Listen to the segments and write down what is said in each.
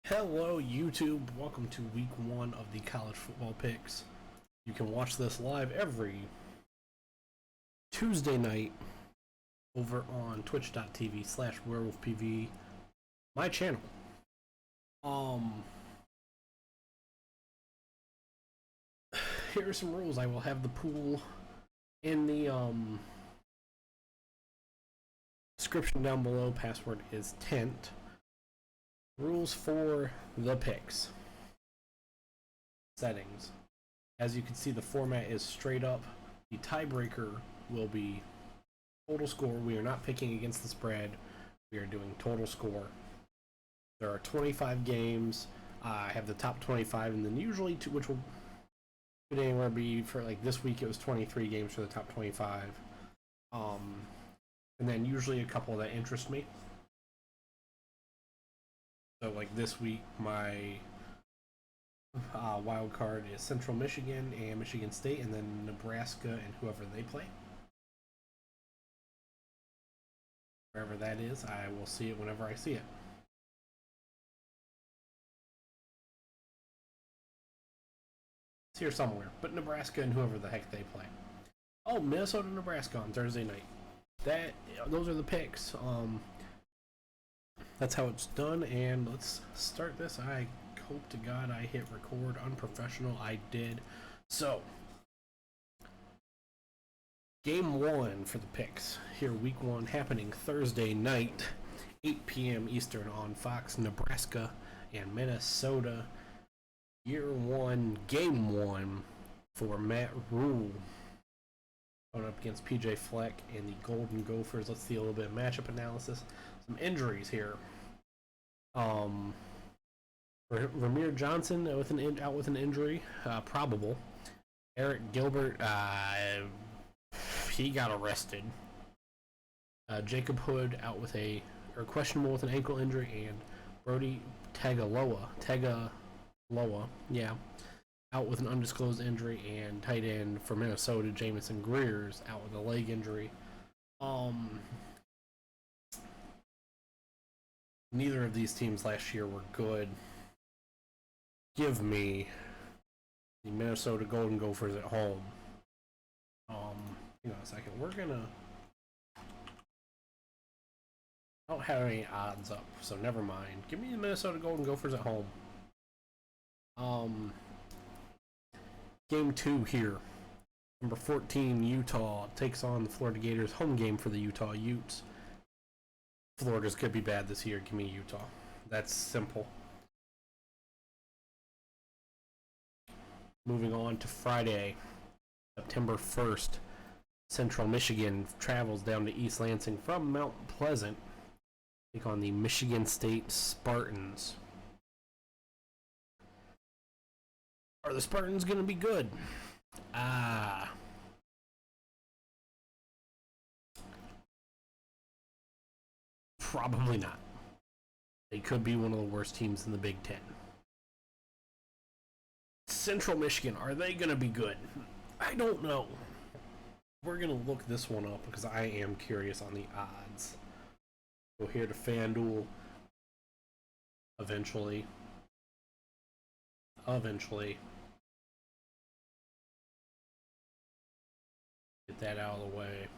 Hello, YouTube. Welcome to week one of the college football picks. You can watch this live every Tuesday night over on twitch.tv/werewolfpv, my channel. Here are some rules. I will have the pool in the description down below. Password is tent. Rules for the picks. Settings. As you can see, the format is straight up. The tiebreaker will be total score. We are not picking against the spread. We are doing total score. There are 25 games. I have the top 25, and then usually two, which will could anywhere be for like this week. It was 23 games for the top 25. And then usually a couple that interest me. So like this week, my wild card is Central Michigan and Michigan State, and then Nebraska and whoever they play. Wherever that is, I will see it whenever I see it. It's here somewhere, but Nebraska and whoever the heck they play. Oh, Minnesota, Nebraska on Thursday night. Those are the picks. That's how it's done, and let's start this. I hope to God I hit record. Unprofessional. I did. So, game one for the picks here, week one, happening Thursday night, 8 p.m. Eastern on Fox. Nebraska and Minnesota. Year one, game one for Matt Rhule. Going up against PJ Fleck and the Golden Gophers. Let's see a little bit of matchup analysis. Some injuries here. Ramir Johnson out with an injury, probable. Eric Gilbert, he got arrested. Jacob Hood out with questionable with an ankle injury, and Brody Tagaloa, out with an undisclosed injury, and tight end for Minnesota, Jamison Greer's out with a leg injury. Neither of these teams last year were good. Give me the Minnesota Golden Gophers at home. Hang on a second. I don't have any odds up, so never mind. Give me the Minnesota Golden Gophers at home. Game two here. Number 14, Utah takes on the Florida Gators. Home game for the Utah Utes. Florida's could be bad this year. Give me Utah. That's simple. Moving on to Friday, September 1st. Central Michigan travels down to East Lansing from Mount Pleasant. Take on the Michigan State Spartans. Are the Spartans going to be good? Probably not. They could be one of the worst teams in the Big Ten. Central Michigan, are they going to be good? I don't know. We're going to look this one up because I am curious on the odds. Go here to FanDuel. Eventually. Get that out of the way.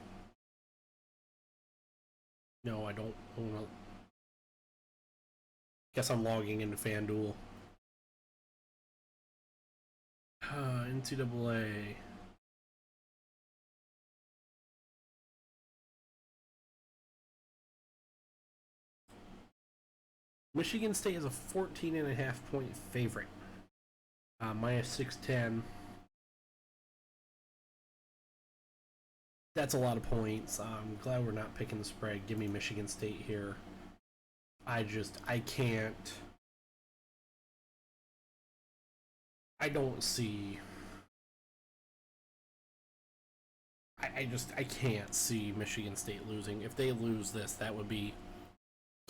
No, I don't want to. Guess I'm logging into FanDuel. NCAA. Michigan State is a 14.5 point favorite. Minus 610. That's a lot of points. I'm glad we're not picking the spread. Give me Michigan State here. I can't. I don't see. I can't see Michigan State losing. If they lose this, that would be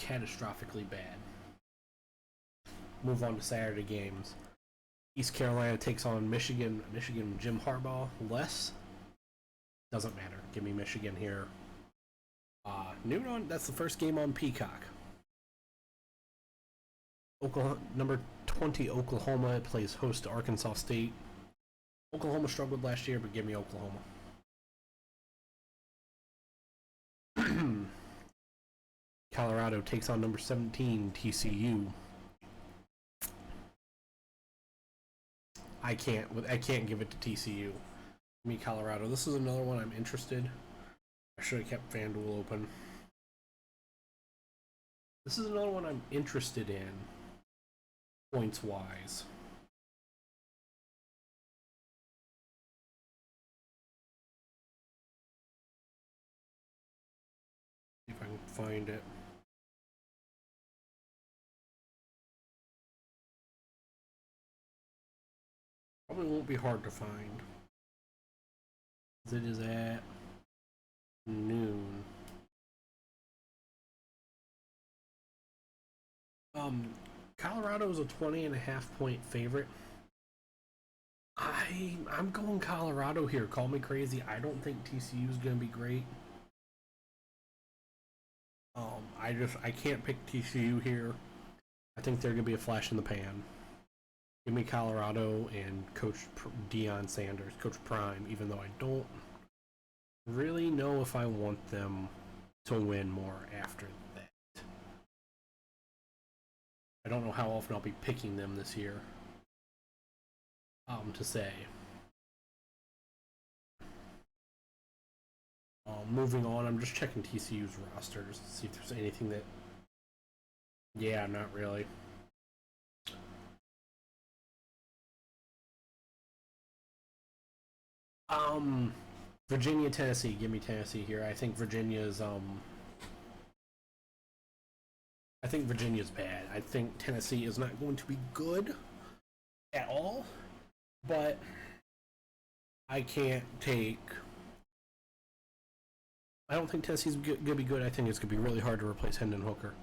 catastrophically bad. Move on to Saturday games. East Carolina takes on Michigan. Michigan, Jim Harbaugh. Less. Doesn't matter. Give me Michigan here. Noon on. That's the first game on Peacock. Oklahoma, number 20 Oklahoma plays host to Arkansas State. Oklahoma struggled last year, but give me Oklahoma. Colorado takes on number 17 TCU. I can't give it to TCU. Me Colorado. This is another one I'm interested. I should have kept FanDuel open. This is another one I'm interested in, points wise. See if I can find it. Probably won't be hard to find. It is at noon. Colorado is a 20.5-point favorite. I'm going Colorado here. Call me crazy. I don't think TCU is going to be great. I can't pick TCU here. I think they're going to be a flash in the pan. Give me Colorado and Coach Deion Sanders, Coach Prime, even though I don't really know if I want them to win more after that. I don't know how often I'll be picking them this year. To say. Moving on, I'm just checking TCU's rosters to see if there's anything that. Yeah, not really. Virginia, Tennessee. Give me Tennessee here. I think Virginia's bad. I think Tennessee is not going to be good at all, but I don't think Tennessee's going to be good. I think it's going to be really hard to replace Hendon Hooker.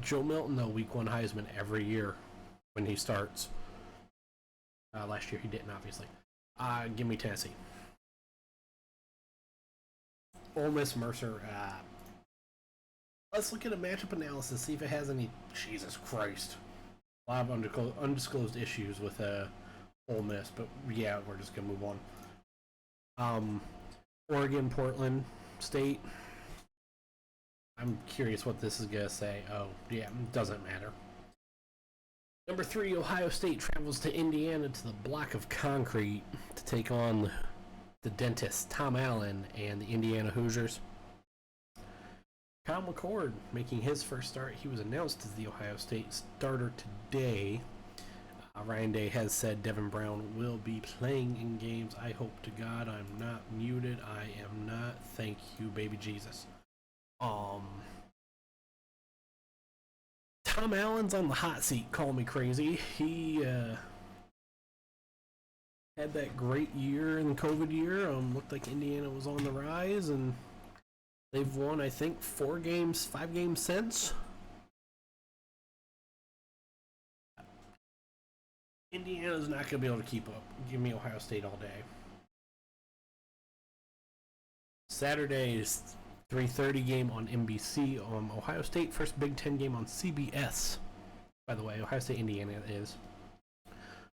Joe Milton, though, week 1 Heisman every year when he starts. Last year he didn't, obviously. Give me Tennessee. Ole Miss, Mercer. Let's look at a matchup analysis, see if it has any. Jesus Christ. A lot of undisclosed issues with Ole Miss, but yeah, we're just going to move on. Oregon, Portland State. I'm curious what this is going to say. Oh, yeah, doesn't matter. Number 3, Ohio State travels to Indiana to the block of concrete to take on the dentist, Tom Allen, and the Indiana Hoosiers. Kyle McCord making his first start. He was announced as the Ohio State starter today. Ryan Day has said Devin Brown will be playing in games. I hope to God I'm not muted. I am not. Thank you, baby Jesus. Tom Allen's on the hot seat. Call me crazy. He had that great year in the COVID year. Looked like Indiana was on the rise, and they've won, I think, 5 games since. Indiana's not going to be able to keep up. Give me Ohio State all day. Saturday's 3:30 game on NBC. Ohio State first Big Ten game on CBS. By the way, Ohio State, Indiana is.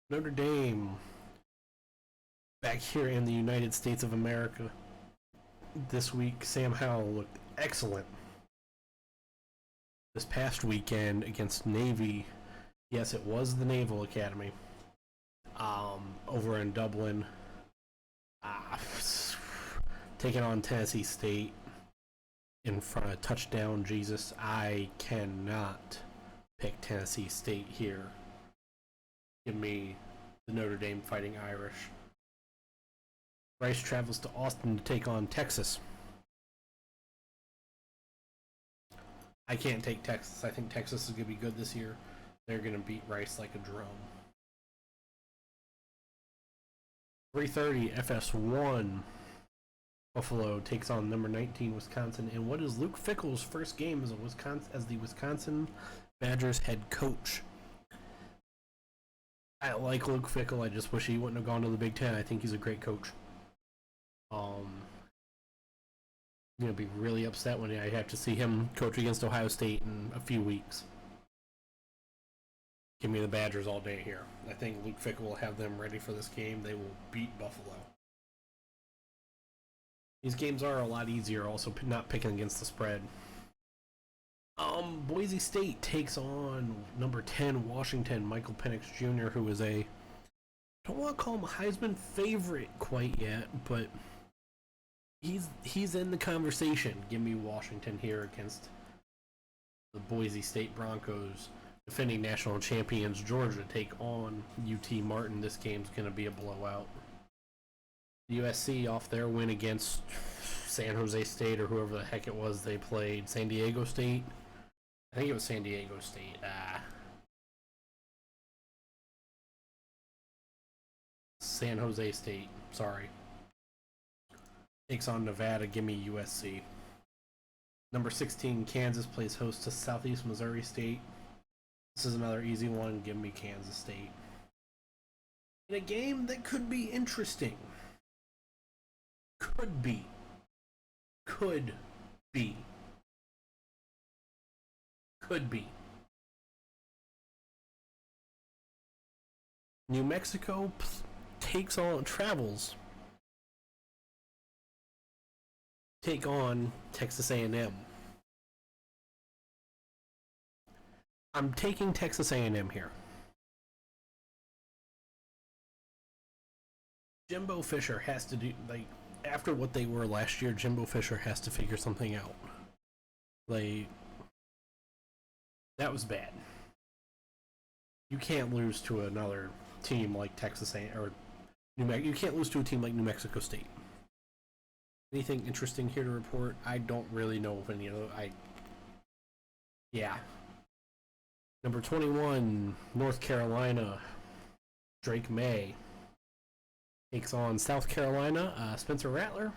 Notre Dame back here in the United States of America this week. Sam Howell looked excellent this past weekend against Navy. Yes, it was the Naval Academy over in Dublin. Taking on Tennessee State in front of touchdown Jesus. I cannot pick Tennessee State here. Give me the Notre Dame Fighting Irish. Rice travels to Austin to take on Texas. I can't take Texas. I think Texas is going to be good this year. They're going to beat Rice like a drum. 3:30 FS1. Buffalo takes on number 19 Wisconsin, and what is Luke Fickell's first game as the Wisconsin Badgers head coach. I like Luke Fickell. I just wish he wouldn't have gone to the Big Ten. I think he's a great coach. I'm gonna be really upset when I have to see him coach against Ohio State in a few weeks. Give me the Badgers all day here. I think Luke Fickell will have them ready for this game. They will beat Buffalo. These games are a lot easier, also not picking against the spread. Boise State takes on number 10 Washington, Michael Penix Jr., who is I don't want to call him a Heisman favorite quite yet, but he's in the conversation. Give me Washington here against the Boise State Broncos. Defending national champions Georgia take on UT Martin. This game's going to be a blowout. USC off their win against San Jose State or whoever the heck it was they played. San Diego State? I think it was San Diego State. San Jose State. Sorry. Takes on Nevada. Give me USC. Number 16, Kansas plays host to Southeast Missouri State. This is another easy one. Give me Kansas State. In a game that could be interesting. Could be. Could be. Could be. New Mexico travels. Take on Texas A&M. I'm taking Texas A&M here. Jimbo Fisher has to do, after what they were last year, Jimbo Fisher has to figure something out. That was bad. You can't lose to another team like Texas A&M or you can't lose to a team like New Mexico State. Anything interesting here to report? I don't really know of any of those. Yeah. Number 21, North Carolina, Drake May takes on South Carolina, Spencer Rattler.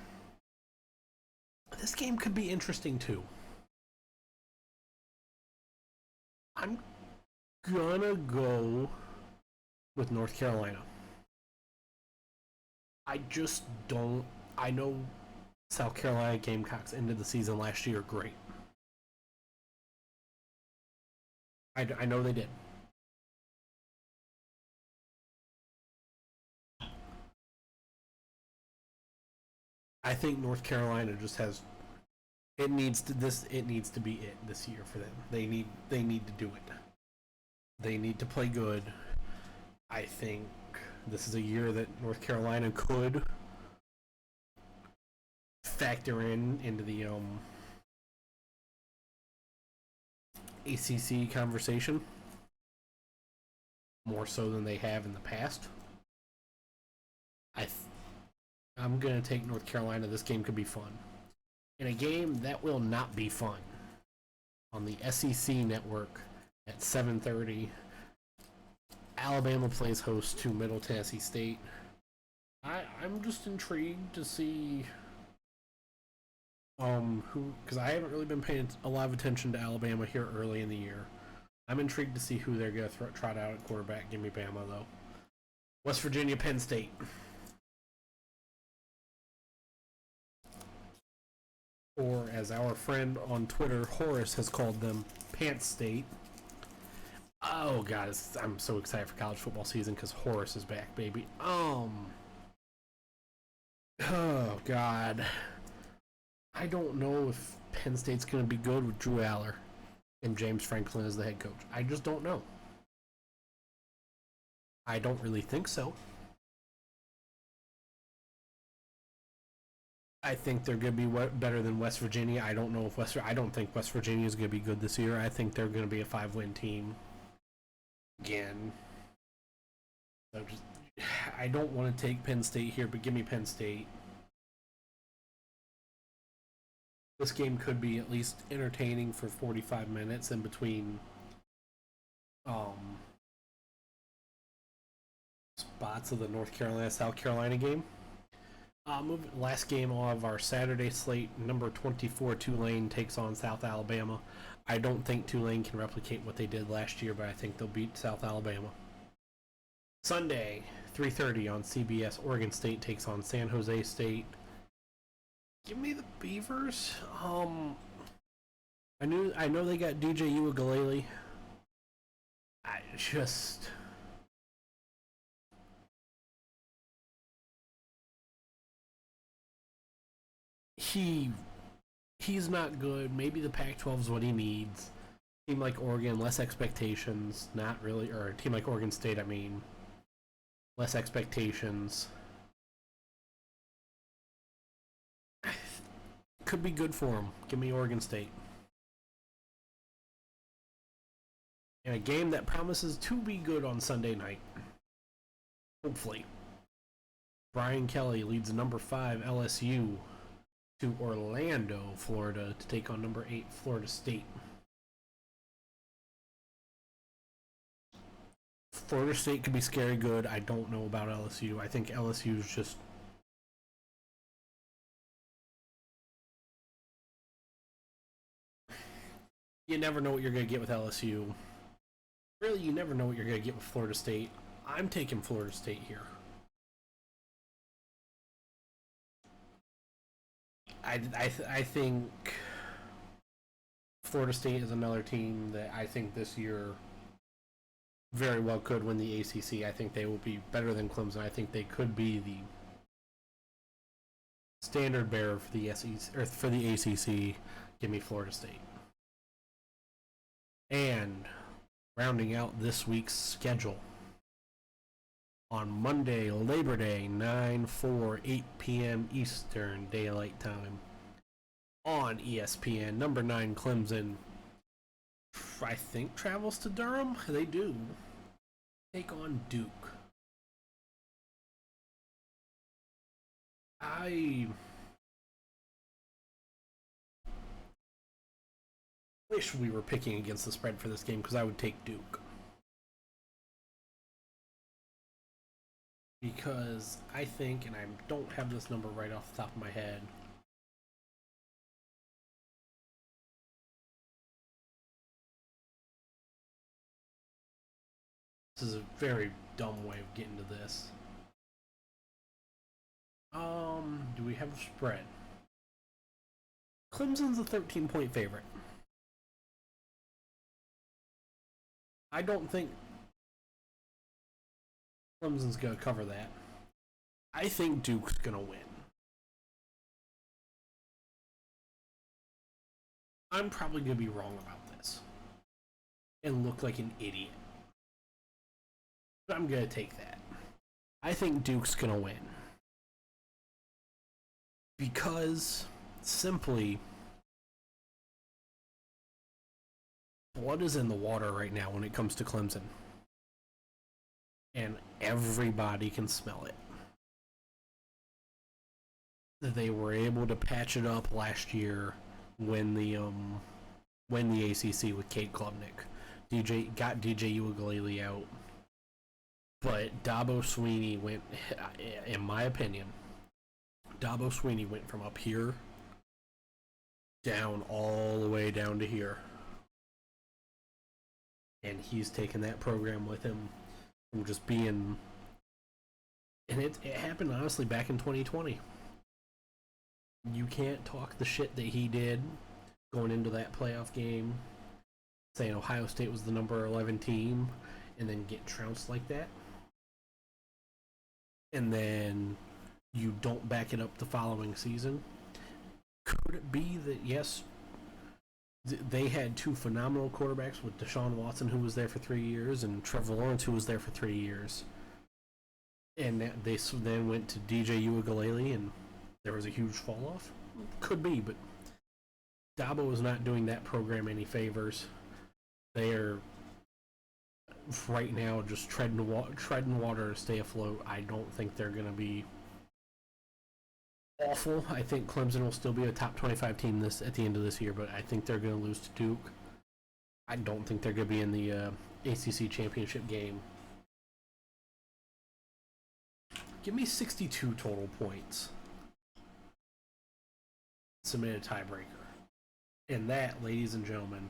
This game could be interesting too. I'm gonna go with North Carolina. I know South Carolina Gamecocks ended the season last year great. I know they did. I think North Carolina just has it needs to be it this year for them. They need to do it. They need to play good. I think this is a year that North Carolina could factor into the ACC conversation more so than they have in the past. I'm going to take North Carolina. This game could be fun. In a game that will not be fun, on the SEC network at 7:30, Alabama plays host to Middle Tennessee State. I'm just intrigued to see because I haven't really been paying a lot of attention to Alabama here early in the year. I'm intrigued to see who they're going to trot out at quarterback. Give me Bama, though. West Virginia, Penn State. Or, as our friend on Twitter, Horace, has called them, Pants State. Oh, God, I'm so excited for college football season because Horace is back, baby. Oh, God. I don't know if Penn State's going to be good with Drew Aller and James Franklin as the head coach. I just don't know. I don't really think so. I think they're going to be better than West Virginia. I don't know if I don't think West Virginia is going to be good this year. I think they're going to be a 5-win team again. So I don't want to take Penn State here, but give me Penn State. This game could be at least entertaining for 45 minutes in between spots of the North Carolina-South Carolina game. Last game of our Saturday slate, number 24 Tulane takes on South Alabama. I don't think Tulane can replicate what they did last year, but I think they'll beat South Alabama. Sunday, 3:30 on CBS, Oregon State takes on San Jose State. Give me the Beavers. I know they got DJ Uiagalelei. just he's not good. Maybe the Pac-12 is what he needs. Team like Oregon, less expectations. Not really, or a team like Oregon State, I mean, less expectations. Could be good for him. Give me Oregon State. And a game that promises to be good on Sunday night. Hopefully. Brian Kelly leads number 5 LSU to Orlando, Florida, to take on number 8 Florida State. Florida State could be scary good. I don't know about LSU. I think LSU is just... You never know what you're going to get with LSU. Really, you never know what you're going to get with Florida State. I'm taking Florida State here. I think Florida State is another team that I think this year very well could win the ACC. I think they will be better than Clemson. I think they could be the standard bearer for the SEC or for the ACC. Give me Florida State. And rounding out this week's schedule, on Monday, Labor Day, 9/4, 8 p.m. Eastern Daylight Time, on ESPN, number 9 Clemson, I think, travels to Durham. They do. Take on Duke. I wish we were picking against the spread for this game because I would take Duke. Because I think, and I don't have this number right off the top of my head, this is a very dumb way of getting to this. Do we have a spread? Clemson's a 13-point favorite. I don't think Clemson's going to cover that. I think Duke's going to win. I'm probably going to be wrong about this and look like an idiot. But I'm going to take that. I think Duke's going to win. Because, simply, blood is in the water right now when it comes to Clemson. And everybody can smell it. They were able to patch it up last year when the ACC with Cade Klubnik. Got DJ Uiagalelei out. But Dabo Swinney went, in my opinion, Dabo Swinney went from up here down all the way down to here. And he's taken that program with him from just being... And it happened, honestly, back in 2020. You can't talk the shit that he did going into that playoff game, saying Ohio State was the number 11 team, and then get trounced like that. And then you don't back it up the following season. Could it be that, yes, they had 2 phenomenal quarterbacks with Deshaun Watson, who was there for 3 years, and Trevor Lawrence, who was there for 3 years. And they then went to DJ Uiagalelei, and there was a huge fall off? Could be, but Dabo is not doing that program any favors. They are, right now, just treading water to stay afloat. I don't think they're going to be awful. I think Clemson will still be a top 25 team at the end of this year, but I think they're going to lose to Duke. I don't think they're going to be in the ACC championship game. Give me 62 total points. Submit a tiebreaker. And that, ladies and gentlemen,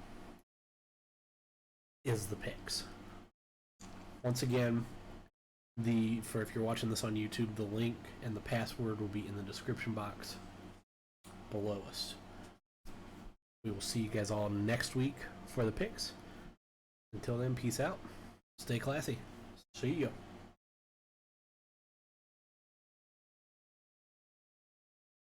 is the picks. Once again, if you're watching this on YouTube, the link and the password will be in the description box below us. We will see you guys all next week for the picks. Until then, peace out. Stay classy. See ya.